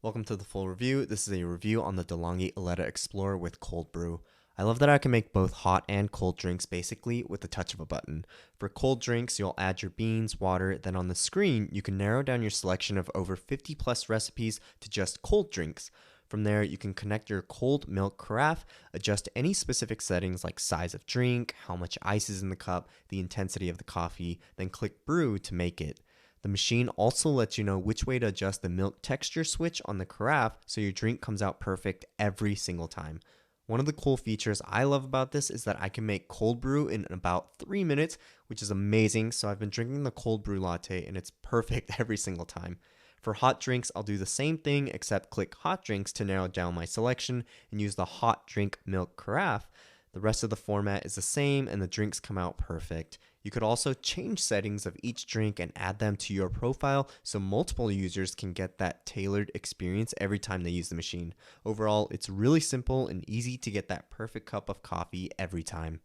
Welcome to the full review. This is a review on the DeLonghi Eletta Explorer with cold brew. I love that I can make both hot and cold drinks basically with the touch of a button. For cold drinks, you'll add your beans, water, then on the screen, you can narrow down your selection of over 50 plus recipes to just cold drinks. From there, you can connect your cold milk carafe, adjust any specific settings like size of drink, how much ice is in the cup, the intensity of the coffee, then click brew to make it. The machine also lets you know which way to adjust the milk texture switch on the carafe so your drink comes out perfect every single time. One of the cool features I love about this is that I can make cold brew in about 3 minutes, which is amazing. So I've been drinking the cold brew latte and it's perfect every single time. For hot drinks, I'll do the same thing except click hot drinks to narrow down my selection and use the hot drink milk carafe. The rest of the format is the same and the drinks come out perfect. You could also change settings of each drink and add them to your profile so multiple users can get that tailored experience every time they use the machine. Overall, it's really simple and easy to get that perfect cup of coffee every time.